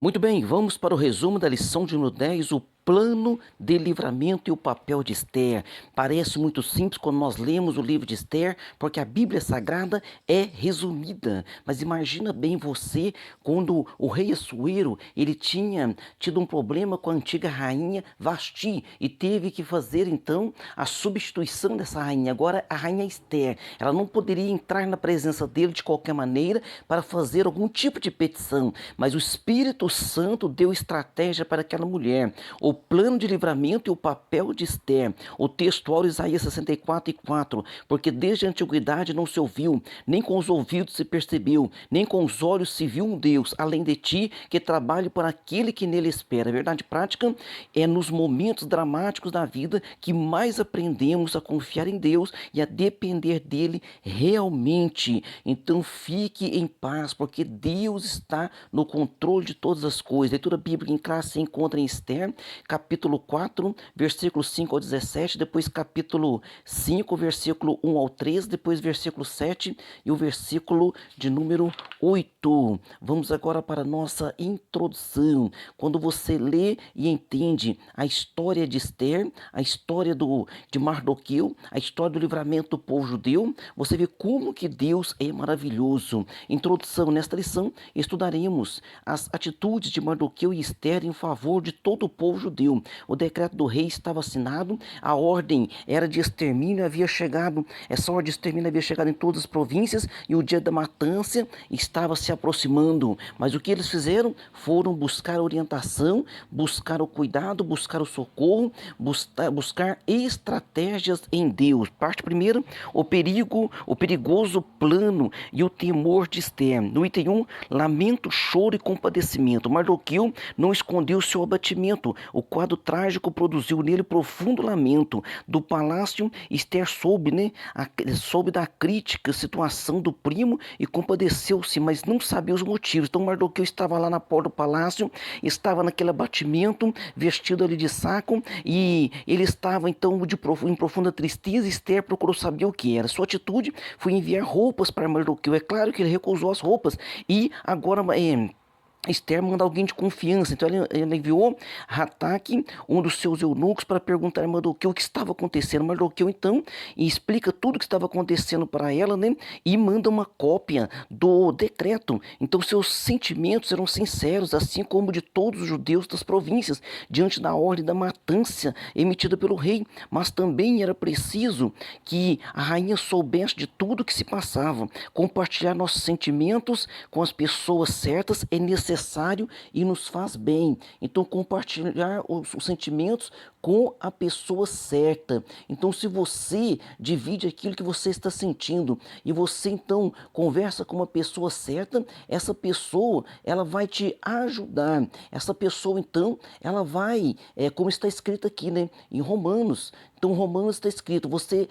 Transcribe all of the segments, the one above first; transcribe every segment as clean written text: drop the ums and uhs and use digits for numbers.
Muito bem, vamos para o resumo da lição de número 10, o plano de livramento e o papel de Esther. Parece muito simples quando nós lemos o livro de Esther, porque a Bíblia Sagrada é resumida. Mas imagina bem você, quando o rei Assuero, ele tinha tido um problema com a antiga rainha Vasti e teve que fazer então a substituição dessa rainha. Agora a rainha Esther, ela não poderia entrar na presença dele de qualquer maneira para fazer algum tipo de petição, mas o Espírito Santo deu estratégia para aquela mulher. O plano de livramento e o papel de Esther. O textual Isaías 64:4, porque desde a antiguidade não se ouviu, nem com os ouvidos se percebeu, nem com os olhos se viu um Deus, além de ti, que trabalhe por aquele que nele espera. A verdade prática é nos momentos dramáticos da vida que mais aprendemos a confiar em Deus e a depender dele realmente. Então fique em paz, porque Deus está no controle de todas as coisas. A leitura bíblica em classe se encontra em Esther, capítulo 4, versículo 5 ao 17, depois capítulo 5, versículo 1 ao 13, depois versículo 7 e o versículo de número 8. Vamos agora para a nossa introdução. Quando você lê e entende a história de Esther, a história de Mardoqueu, a história do livramento do povo judeu, você vê como que Deus é maravilhoso. Introdução: nesta lição estudaremos as atitudes de Mardoqueu e Esther em favor de todo o povo judeu. O decreto do rei estava assinado, a ordem era de extermínio, essa ordem de extermínio havia chegado em todas as províncias e o dia da matança estava se aproximando. Mas o que eles fizeram? Foram buscar orientação, buscar o cuidado, buscar o socorro, buscar estratégias em Deus. Parte primeira, o perigoso plano e o temor de Esther. No item 1, lamento, choro e compadecimento. Mardoqueu não escondeu seu abatimento. O quadro trágico produziu nele profundo lamento. Do palácio, Esther soube da crítica situação do primo e compadeceu-se, mas não sabia os motivos. Então Mardoqueu estava lá na porta do palácio, estava naquele abatimento, vestido ali de saco, e ele estava então em profunda tristeza. Esther procurou saber o que era. Sua atitude foi enviar roupas para Mardoqueu. É claro que ele recusou as roupas e agora Esther manda alguém de confiança. Então ele enviou Hataque, um dos seus eunucos, para perguntar a Mardoqueu o que estava acontecendo. Mardoqueu então explica tudo o que estava acontecendo para ela, né? E manda uma cópia do decreto. Então seus sentimentos eram sinceros, assim como de todos os judeus das províncias, diante da ordem da matança emitida pelo rei. Mas também era preciso que a rainha soubesse de tudo o que se passava. Compartilhar nossos sentimentos com as pessoas certas é necessário e nos faz bem. Então, compartilhar os sentimentos com a pessoa certa. Então, se você divide aquilo que você está sentindo e você então conversa com uma pessoa certa, essa pessoa ela vai te ajudar. Essa pessoa então ela vai, como está escrito aqui, né, em Romanos. Então, Romanos está escrito, você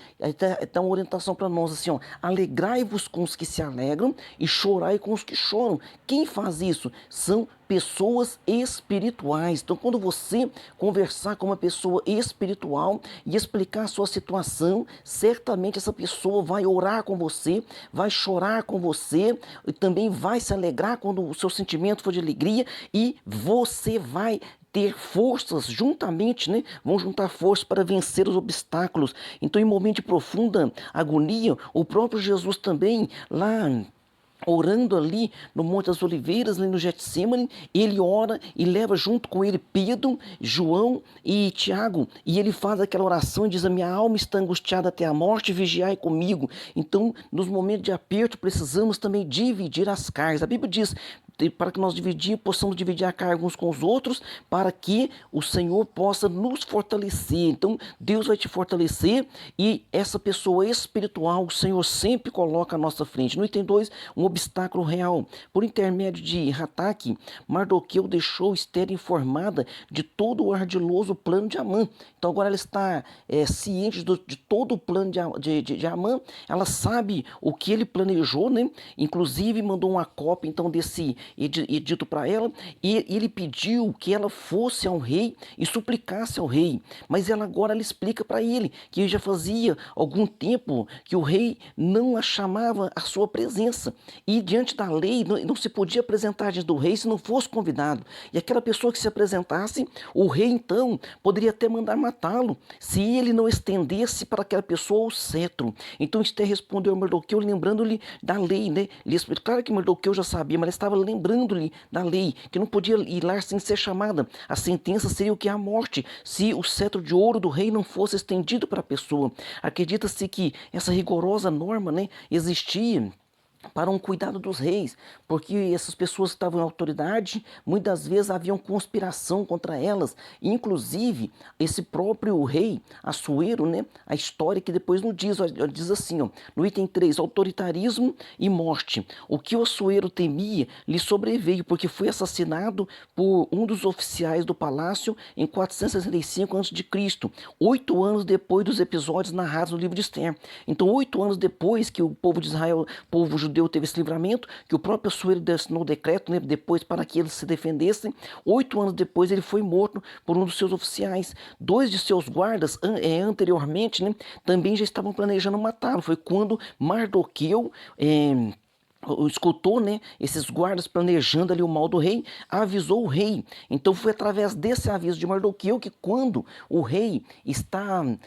dá uma orientação para nós assim, ó: alegrai-vos com os que se alegram e chorai com os que choram. Quem faz isso? São pessoas espirituais. Então, quando você conversar com uma pessoa espiritual e explicar a sua situação, certamente essa pessoa vai orar com você, vai chorar com você e também vai se alegrar quando o seu sentimento for de alegria, e você vai ter forças juntamente, né? Vão juntar forças para vencer os obstáculos. Então, em momento de profunda agonia, o próprio Jesus também, lá orando ali no Monte das Oliveiras, ali no Getsemane, ele ora e leva junto com ele Pedro, João e Tiago, e ele faz aquela oração e diz: a minha alma está angustiada até a morte, vigiai comigo. Então, nos momentos de aperto, precisamos também dividir as cargas. A Bíblia diz para que nós possamos dividir a carga uns com os outros, para que o Senhor possa nos fortalecer. Então, Deus vai te fortalecer, e essa pessoa espiritual, o Senhor sempre coloca à nossa frente. No item 2, um obstáculo real. Por intermédio de Hataque, Mardoqueu deixou Esther informada de todo o ardiloso plano de Amã. Então agora ela está ciente de todo o plano de Amã. Ela sabe o que ele planejou, né? Inclusive mandou uma cópia então e dito para ela, e ele pediu que ela fosse ao rei e suplicasse ao rei. Mas agora ela explica para ele que já fazia algum tempo que o rei não a chamava à sua presença. E diante da lei, não se podia apresentar diante do rei se não fosse convidado. E aquela pessoa que se apresentasse, o rei então poderia até mandar matá-lo, se ele não estendesse para aquela pessoa o cetro. Então Esther respondeu a Mardoqueu, lembrando-lhe da lei, né? Claro que Mardoqueu já sabia, mas ela estava lembrando-lhe da lei, que não podia ir lá sem ser chamada. A sentença seria o que? A morte, se o cetro de ouro do rei não fosse estendido para a pessoa. Acredita-se que essa rigorosa norma, né, existia para um cuidado dos reis, porque essas pessoas que estavam em autoridade, muitas vezes haviam conspiração contra elas, inclusive esse próprio rei Assuero, né, a história que depois nos diz assim, ó, no item 3, autoritarismo e morte. O que o Assuero temia lhe sobreveio, porque foi assassinado por um dos oficiais do palácio em 465 a.C., 8 anos depois dos episódios narrados no livro de Esther. Então, 8 anos depois que o povo de Israel, povo judeu, teve esse livramento, que o próprio Assuero assinou o decreto, né, depois para que eles se defendessem. 8 anos depois ele foi morto por um dos seus oficiais. 2 de seus guardas anteriormente, né, também já estavam planejando matá-lo. Foi quando Mardoqueu escutou, né, esses guardas planejando ali o mal do rei, avisou o rei. Então foi através desse aviso de Mardoqueu que quando o rei estava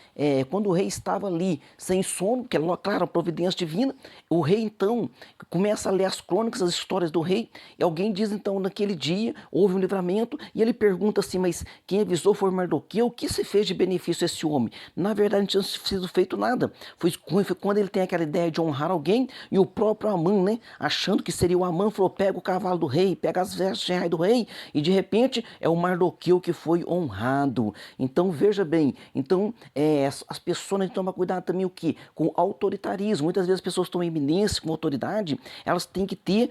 ali sem sono, que é claro, a providência divina, o rei então começa a ler as crônicas, as histórias do rei, e alguém diz então naquele dia houve um livramento, e ele pergunta assim, mas quem avisou foi Mardoqueu, o que se fez de benefício a esse homem? Na verdade não tinha sido feito nada, foi quando ele tem aquela ideia de honrar alguém, e o próprio Amã, né, achando que seria o Amã, falou, pega o cavalo do rei, pega as vestes reais do rei, e de repente é o Mardoqueu que foi honrado. Então veja bem, então as pessoas têm que tomar cuidado também o quê? Com autoritarismo. Muitas vezes as pessoas estão em eminência com autoridade, elas têm que ter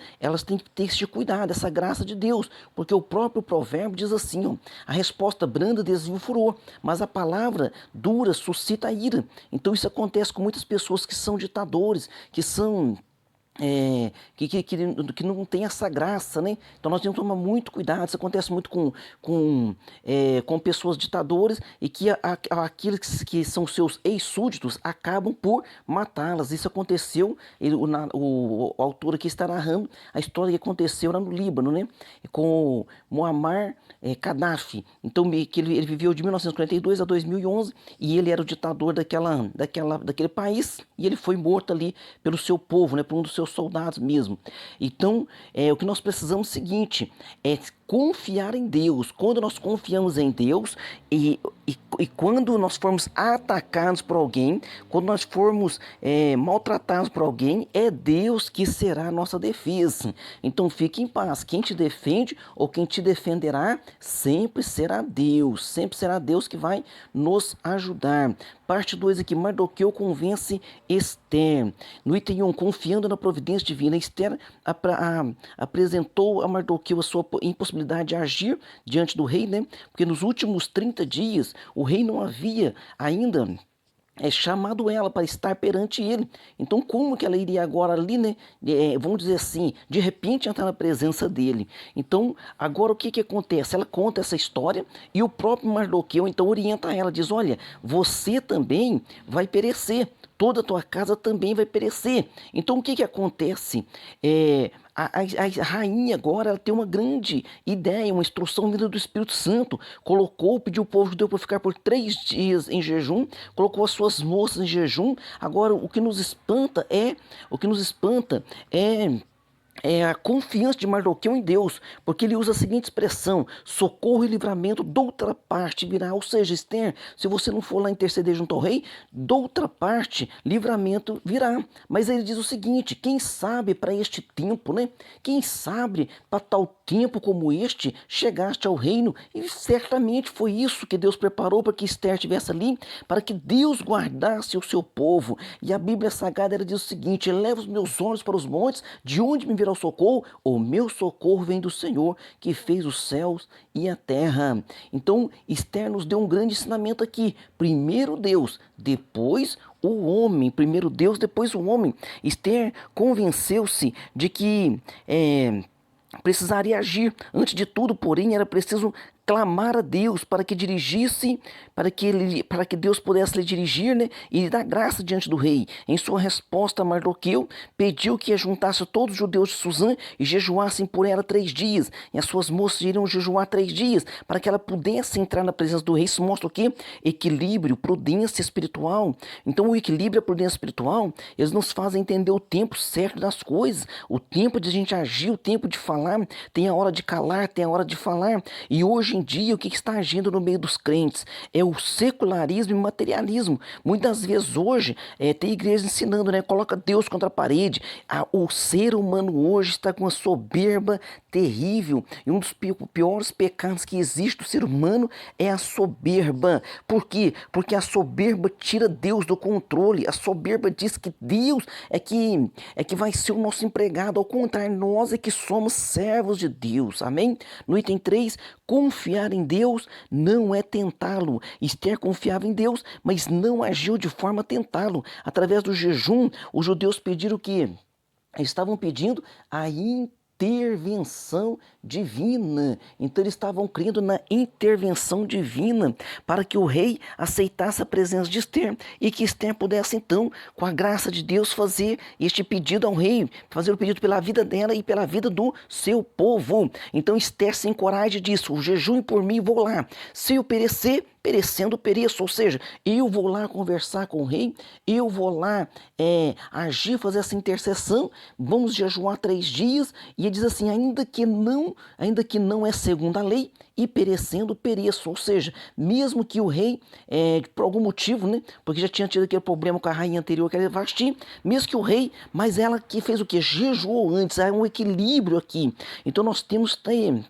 esse cuidado, essa graça de Deus, porque o próprio provérbio diz assim, ó, a resposta branda desvia o furor, mas a palavra dura suscita a ira. Então isso acontece com muitas pessoas que são ditadores, que são que não tem essa graça, né? Então nós temos que tomar muito cuidado. Isso acontece muito com pessoas ditadoras e que aqueles que são seus ex-súditos acabam por matá-las. Isso aconteceu, o autor aqui está narrando a história que aconteceu lá no Líbano, né? Com Muammar Gaddafi. Então que ele viveu de 1942 a 2011 e ele era o ditador daquele país e ele foi morto ali pelo seu povo, né? Por um dos seus soldados mesmo. Então, o que nós precisamos é o seguinte, é confiar em Deus. Quando nós confiamos em Deus e quando nós formos atacados por alguém, quando nós formos maltratados por alguém, é Deus que será a nossa defesa. Então fique em paz. Quem te defende ou quem te defenderá sempre será Deus que vai nos ajudar. Parte 2 aqui, Mardoqueu convence Esther. No item 1, confiando na providência divina, Esther apresentou a Mardoqueu a sua impossibilidade de agir diante do rei, né? Porque nos últimos 30 dias o rei não havia ainda chamado ela para estar perante ele. Então como que ela iria agora ali, né? Vamos dizer assim, de repente entrar na presença dele. Então agora o que acontece? Ela conta essa história e o próprio Mardoqueu então orienta ela, diz, olha, você também vai perecer, toda a tua casa também vai perecer. Então o que acontece? A rainha agora ela tem uma grande ideia, uma instrução vinda do Espírito Santo. Pediu o povo judeu para ficar por 3 dias em jejum, colocou as suas moças em jejum. Agora o que nos espanta é a confiança de Mardoqueu em Deus, porque ele usa a seguinte expressão, socorro e livramento doutra parte virá, ou seja, Esther, se você não for lá interceder junto ao rei, doutra parte, livramento virá. Mas ele diz o seguinte, quem sabe para este tempo, né? Quem sabe para tal tempo como este, chegaste ao reino, e certamente foi isso que Deus preparou para que Esther estivesse ali, para que Deus guardasse o seu povo. E a Bíblia Sagrada ela diz o seguinte, eleva os meus olhos para os montes, de onde me virá o socorro? O meu socorro vem do Senhor, que fez os céus e a terra. Então, Esther nos deu um grande ensinamento aqui. Primeiro Deus, depois o homem. Primeiro Deus, depois o homem. Esther convenceu-se de que precisaria agir. Antes de tudo, porém, era preciso clamar a Deus para que dirigisse, para que Deus pudesse lhe dirigir, né, e lhe dar graça diante do rei. Em sua resposta, Mardoqueu pediu que juntasse todos os judeus de Suzã e jejuassem por ela 3 dias. E as suas moças iriam jejuar 3 dias para que ela pudesse entrar na presença do rei. Isso mostra o quê? Equilíbrio, prudência espiritual. Então, o equilíbrio e a prudência espiritual, eles nos fazem entender o tempo certo das coisas, o tempo de a gente agir, o tempo de falar, tem a hora de calar, tem a hora de falar. E hoje em dia, o que está agindo no meio dos crentes é o secularismo e o materialismo. Muitas vezes hoje tem igrejas ensinando, né? Coloca Deus contra a parede. O ser humano hoje está com uma soberba terrível, e um dos piores pecados que existe do ser humano é a soberba. Por quê? Porque a soberba tira Deus do controle. A soberba diz que Deus é que vai ser o nosso empregado. Ao contrário, nós é que somos servos de Deus. Amém? No item 3, confiar em Deus não é tentá-lo. Esther confiava em Deus, mas não agiu de forma a tentá-lo. Através do jejum, os judeus pediram o quê? Estavam pedindo a intervenção divina. Então eles estavam crendo na intervenção divina para que o rei aceitasse a presença de Esther e que Esther pudesse então, com a graça de Deus, fazer este pedido ao rei, fazer o pedido pela vida dela e pela vida do seu povo. Então Esther se encoraja e diz: o jejum por mim, vou lá. Se eu perecer, perecendo pereço, ou seja, eu vou lá conversar com o rei, eu vou lá agir, fazer essa intercessão, vamos jejuar 3 dias, e ele diz assim, ainda que não é segundo a lei, e perecendo pereço, ou seja, mesmo que o rei, por algum motivo, né, porque já tinha tido aquele problema com a rainha anterior, que era Vasti, mesmo que o rei, mas ela que fez o que? Jejuou antes, há um equilíbrio aqui, então nós temos que ter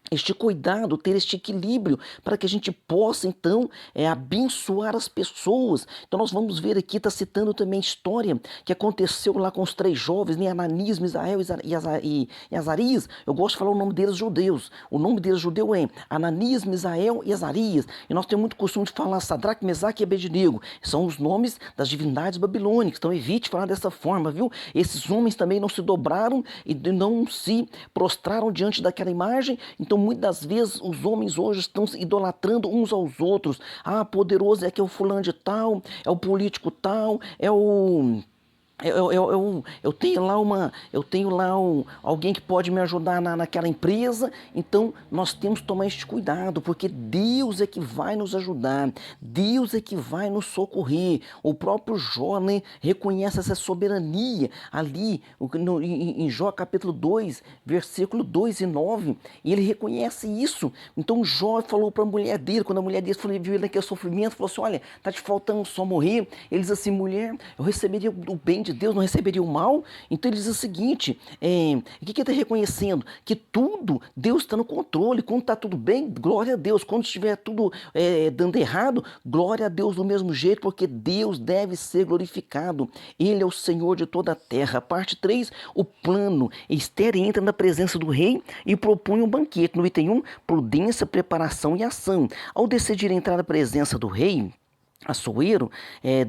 este cuidado, ter este equilíbrio, para que a gente possa, então, abençoar as pessoas. Então nós vamos ver aqui, está citando também a história que aconteceu lá com os 3 jovens, né? Ananias, Misael e Azarias. Eu gosto de falar o nome deles judeus. O nome deles judeu é Ananias, Misael e Azarias. E nós temos muito costume de falar Sadraque, Mesaque e Abednego. São os nomes das divindades babilônicas. Então evite falar dessa forma, viu? Esses homens também não se dobraram e não se prostraram diante daquela imagem. Então muitas vezes os homens hoje estão se idolatrando uns aos outros. Ah, poderoso é que é o fulano de tal, é o político tal, é o... Eu tenho lá alguém que pode me ajudar naquela empresa, então nós temos que tomar este cuidado, porque Deus é que vai nos ajudar, Deus é que vai nos socorrer. O próprio Jó, né, reconhece essa soberania ali em Jó capítulo 2, versículo 2 e 9, e ele reconhece isso. Então Jó falou para a mulher dele, quando a mulher dele viu ele naquele sofrimento, falou assim, olha, tá te faltando só morrer. Ele diz assim, mulher, eu receberia o bem de Deus, não receberia o mal. Então ele diz o seguinte, o que ele está reconhecendo? Que tudo, Deus está no controle. Quando está tudo bem, glória a Deus. Quando estiver tudo dando errado, glória a Deus do mesmo jeito, porque Deus deve ser glorificado. Ele é o Senhor de toda a terra. Parte 3, o plano. Esther entra na presença do rei e propõe um banquete. No item 1, prudência, preparação e ação. Ao decidir entrar na presença do rei, Assuero,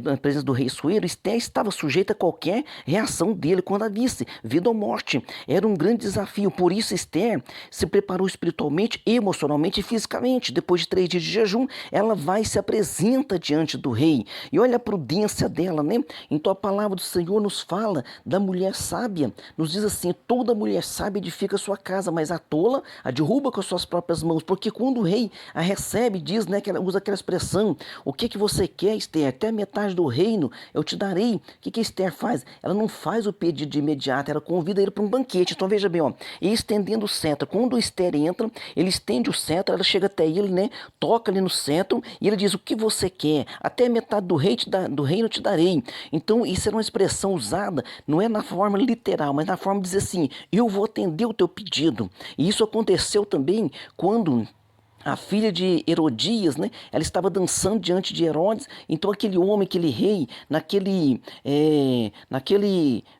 na presença do rei Assuero, Esther estava sujeita a qualquer reação dele quando a visse, vida ou morte. Era um grande desafio, por isso Esther se preparou espiritualmente, emocionalmente e fisicamente. Depois de 3 dias de jejum, ela vai e se apresenta diante do rei. E olha a prudência dela, né? Então a palavra do Senhor nos fala da mulher sábia. Nos diz assim, toda mulher sábia edifica sua casa, mas a tola a derruba com as suas próprias mãos. Porque quando o rei a recebe, diz, né, que ela usa aquela expressão, o que você quer, Esther? Até metade do reino eu te darei. O que Esther faz? Ela não faz o pedido de imediato, ela convida ele para um banquete. Então veja bem, ó, e estendendo o cetro. Quando Esther entra, ele estende o cetro, ela chega até ele, né? Toca ali no cetro e ele diz, o que você quer? Até metade do reino eu te darei. Então isso era uma expressão usada, não é na forma literal, mas na forma de dizer assim, eu vou atender o teu pedido. E isso aconteceu também quando a filha de Herodias, né? Ela estava dançando diante de Herodes. Então aquele homem, aquele rei, naquele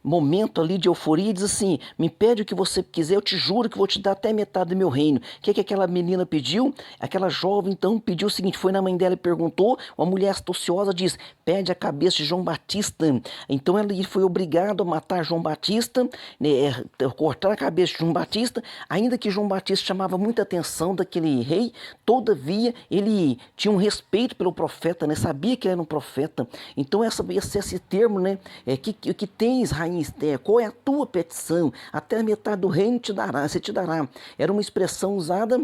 momento ali de euforia, diz assim: me pede o que você quiser, eu te juro que vou te dar até metade do meu reino. O que aquela menina pediu? Aquela jovem então pediu o seguinte, foi na mãe dela e perguntou. Uma mulher astuciosa diz: pede a cabeça de João Batista. Então ele foi obrigado a matar João Batista, né, cortar a cabeça de João Batista, ainda que João Batista chamava muita atenção daquele rei. Todavia, ele tinha um respeito pelo profeta, né? Sabia que ele era um profeta. Então, esse termo, né? Que tens, rainha Esther? Qual é a tua petição? Até a metade do reino se te dará. Era uma expressão usada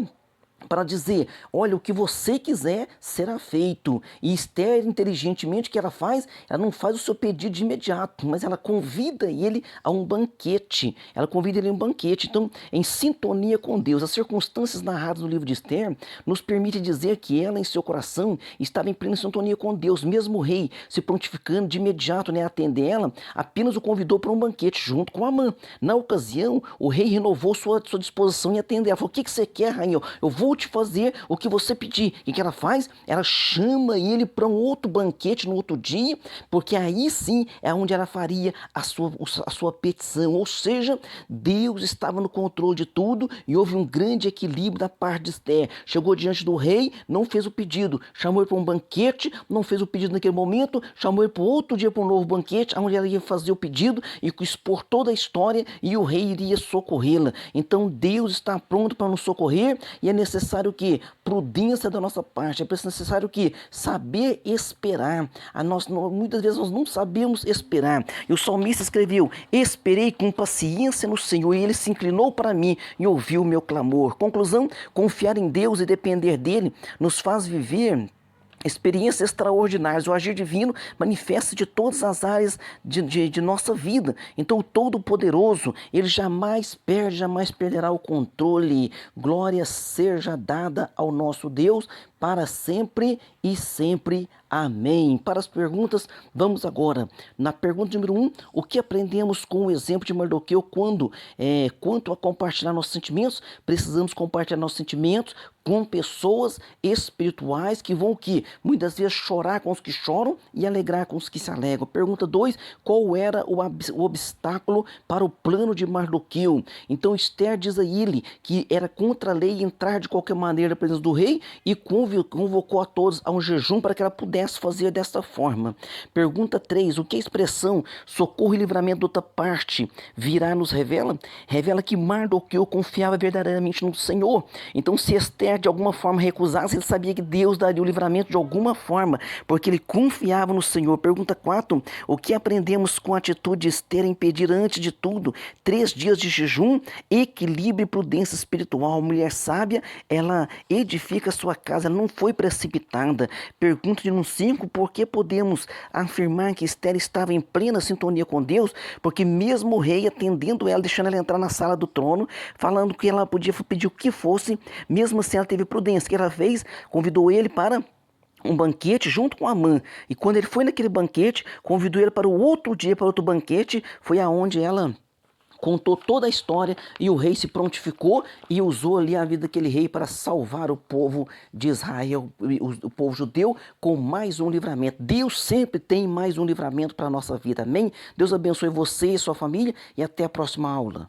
para dizer, olha, o que você quiser será feito. E Esther, inteligentemente, o que ela faz? Ela não faz o seu pedido de imediato, mas ela convida ele a um banquete. Ela convida ele a um banquete. Então, em sintonia com Deus, as circunstâncias narradas no livro de Esther nos permite dizer que ela, em seu coração, estava em plena sintonia com Deus. Mesmo o rei se prontificando de imediato, né, a atender ela, apenas o convidou para um banquete junto com Amã. Na ocasião, o rei renovou sua disposição em atender. Ela falou: o que você quer, rainha? Eu vou te fazer o que você pedir. E o que ela faz? Ela chama ele para um outro banquete no outro dia, porque aí sim é onde ela faria a sua petição. Ou seja, Deus estava no controle de tudo e houve um grande equilíbrio da parte de Esther. Chegou diante do rei, não fez o pedido, chamou ele para um banquete, não fez o pedido naquele momento, chamou ele para outro dia para um novo banquete, onde ela ia fazer o pedido e expor toda a história e o rei iria socorrê-la. Então Deus está pronto para nos socorrer e é necessário que prudência da nossa parte, é necessário que saber esperar. Muitas vezes nós não sabemos esperar. E o salmista escreveu: esperei com paciência no Senhor e ele se inclinou para mim e ouviu o meu clamor. Conclusão: confiar em Deus e depender dele nos faz viver experiências extraordinárias. O agir divino manifesta de todas as áreas de nossa vida. Então o Todo-Poderoso, ele jamais perde, jamais perderá o controle. Glória seja dada ao nosso Deus para sempre e sempre. Amém. Para as perguntas, vamos agora. Na pergunta número 1, o que aprendemos com o exemplo de Mardoqueu quanto a compartilhar nossos sentimentos? Precisamos compartilhar nossos sentimentos com pessoas espirituais que vão muitas vezes chorar com os que choram e alegrar com os que se alegram. Pergunta 2, qual era o obstáculo para o plano de Mardoqueu? Então Esther diz a ele que era contra a lei entrar de qualquer maneira na presença do rei e convocou a todos a um jejum para que ela pudesse fazer desta forma. Pergunta 3, o que a expressão socorro e livramento de outra parte virá nos revela? Revela que Mardoqueu confiava verdadeiramente no Senhor. Então se Esther de alguma forma recusasse, ele sabia que Deus daria o livramento de alguma forma, porque ele confiava no Senhor. Pergunta 4, o que aprendemos com a atitude de Esther em pedir antes de tudo 3 dias de jejum, equilíbrio e prudência espiritual? Mulher sábia, ela edifica sua casa, ela não foi precipitada. Pergunta de número 5, por que podemos afirmar que Esther estava em plena sintonia com Deus? Porque mesmo o rei atendendo ela, deixando ela entrar na sala do trono, falando que ela podia pedir o que fosse, mesmo assim ela teve prudência. O que ela fez? Convidou ele para um banquete junto com Amã. E quando ele foi naquele banquete, convidou ele para o outro dia, para outro banquete, foi aonde ela contou toda a história e o rei se prontificou e usou ali a vida daquele rei para salvar o povo de Israel, o povo judeu, com mais um livramento. Deus sempre tem mais um livramento para a nossa vida. Amém? Deus abençoe você e sua família e até a próxima aula.